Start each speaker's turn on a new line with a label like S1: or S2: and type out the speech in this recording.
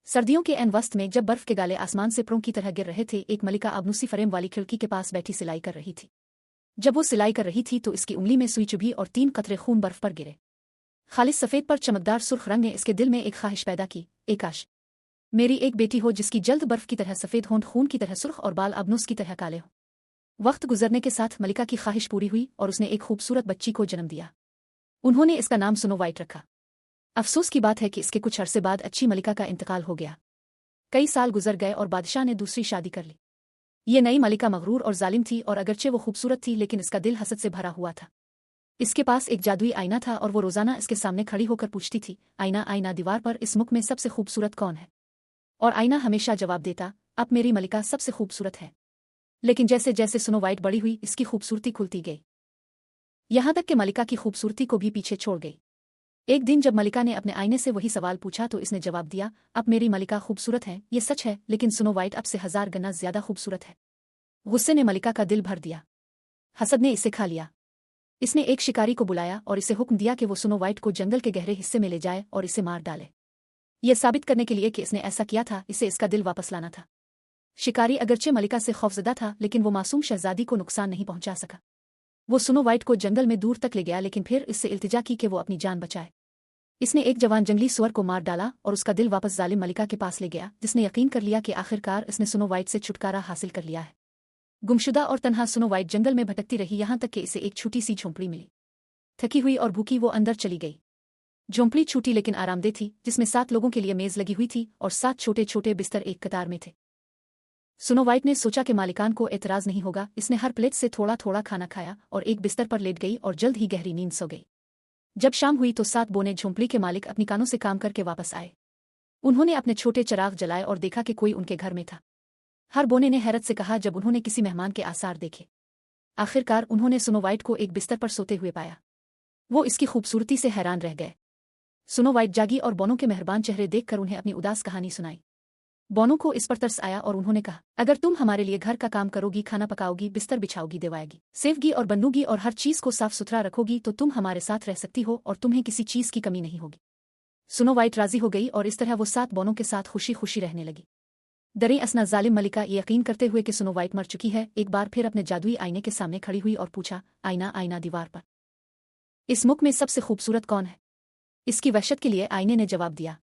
S1: सर्दियों के एन वस्त में जब बर्फ के गाले आसमान से प्रों की तरह गिर रहे थे, एक मलिका अबनूसी फ्रेम वाली खिड़की के पास बैठी सिलाई कर रही थी। जब वो सिलाई कर रही थी तो इसकी उंगली में सुई चुभी और 3 कतरे खून बर्फ पर गिरे। खालिस सफ़ेद पर चमकदार सुर्ख रंग ने इसके दिल में एक ख्वाहिश पैदा की, काश मेरी एक बेटी हो जिसकी जल्द बर्फ की तरह सफ़ेद होंठ, खून की तरह सुर्ख और बाल अबनूस की तरह काले हो। वक्त गुजरने के साथ मलिका की ख्वाहिश पूरी हुई और उसने एक खूबसूरत बच्ची को जन्म दिया। उन्होंने इसका नाम स्नो वाइट रखा। अफसोस की बात है कि इसके कुछ अरसे बाद अच्छी मलिका का इंतकाल हो गया। कई साल गुजर गए और बादशाह ने दूसरी शादी कर ली। ये नई मलिका मगरूर और जालिम थी और अगरचे वो खूबसूरत थी लेकिन इसका दिल हसद से भरा हुआ था। इसके पास एक जादुई आईना था और वो रोजाना इसके सामने खड़ी होकर पूछती थी, आईना आईना दीवार पर इस मुख में सबसे खूबसूरत कौन है? और आईना हमेशा जवाब देता, अब मेरी मलिका सबसे खूबसूरत है। लेकिन जैसे जैसे स्नो वाइट बड़ी हुई इसकी खूबसूरती खुलती गई, यहां तक कि मलिका की खूबसूरती को भी पीछे छोड़ गई। एक दिन जब मलिका ने अपने आईने से वही सवाल पूछा तो इसने जवाब दिया, अब मेरी मलिका खूबसूरत है, ये सच है, लेकिन स्नो वाइट अब से 1000 गुना ज्यादा खूबसूरत है। गुस्से ने मलिका का दिल भर दिया। हसद ने इसे खा लिया। इसने एक शिकारी को बुलाया और इसे हुक्म दिया कि वो स्नो वाइट को जंगल के गहरे हिस्से में ले जाए और इसे मार डाले। यह साबित करने के लिए कि इसने ऐसा किया था, इसे इसका दिल वापस लाना था। शिकारी अगरचे मलिका से खौफजदा था लेकिन वो मासूम शहजादी को नुकसान नहीं पहुंचा सका। वो स्नो वाइट को जंगल में दूर तक ले गया लेकिन फिर इससे इल्तिजा की कि वो अपनी जान बचाए। इसने एक जवान जंगली सुअर को मार डाला और उसका दिल वापस जालिम मलिका के पास ले गया, जिसने यकीन कर लिया कि आखिरकार इसने स्नो वाइट से छुटकारा हासिल कर लिया है। गुमशुदा और तन्हा स्नो वाइट जंगल में भटकती रही यहां तक कि इसे एक छोटी सी झोंपड़ी मिली। थकी हुई और भूखी वो अंदर चली गई। झोंपड़ी छोटी लेकिन आरामदेह थी, जिसमें 7 लोगों के लिए मेज लगी हुई थी और 7 छोटे छोटे बिस्तर एक कतार में थे। स्नो वाइट ने सोचा कि मालिकान को एतराज नहीं होगा। इसने हर प्लेट से थोड़ा थोड़ा खाना खाया और एक बिस्तर पर लेट गई और जल्द ही गहरी नींद सो गई। जब शाम हुई तो 7 बोने झोंपड़ी के मालिक अपनी कानों से काम करके वापस आए। उन्होंने अपने छोटे चिराग जलाए और देखा कि कोई उनके घर में था। हर बोने ने हैरत से कहा जब उन्होंने किसी मेहमान के आसार देखे। आखिरकार उन्होंने स्नो वाइट को एक बिस्तर पर सोते हुए पाया। वो इसकी खूबसूरती से हैरान रह गए। स्नो वाइट जागी और बोनों के मेहरबान चेहरे देखकर उन्हें अपनी उदास कहानी सुनाई। बोनों को इस पर तरस आया और उन्होंने कहा, अगर तुम हमारे लिए घर का काम करोगी, खाना पकाओगी, बिस्तर बिछाओगी, दिवाएगी, सेवगी और बनूगी और हर चीज को साफ सुथरा रखोगी तो तुम हमारे साथ रह सकती हो और तुम्हें किसी चीज की कमी नहीं होगी। स्नो वाइट राजी हो गई और इस तरह वो 7 बोनों के साथ खुशी खुशी रहने लगी। दरी असना जालिम मलिका ये यकीन करते हुए कि स्नो वाइट मर चुकी है, एक बार फिर अपने जादुई आईने के सामने खड़ी हुई और पूछा, आईना आईना दीवार पर इस मुख में सबसे खूबसूरत कौन है? इसकी वहशत के लिए आईने ने जवाब दिया,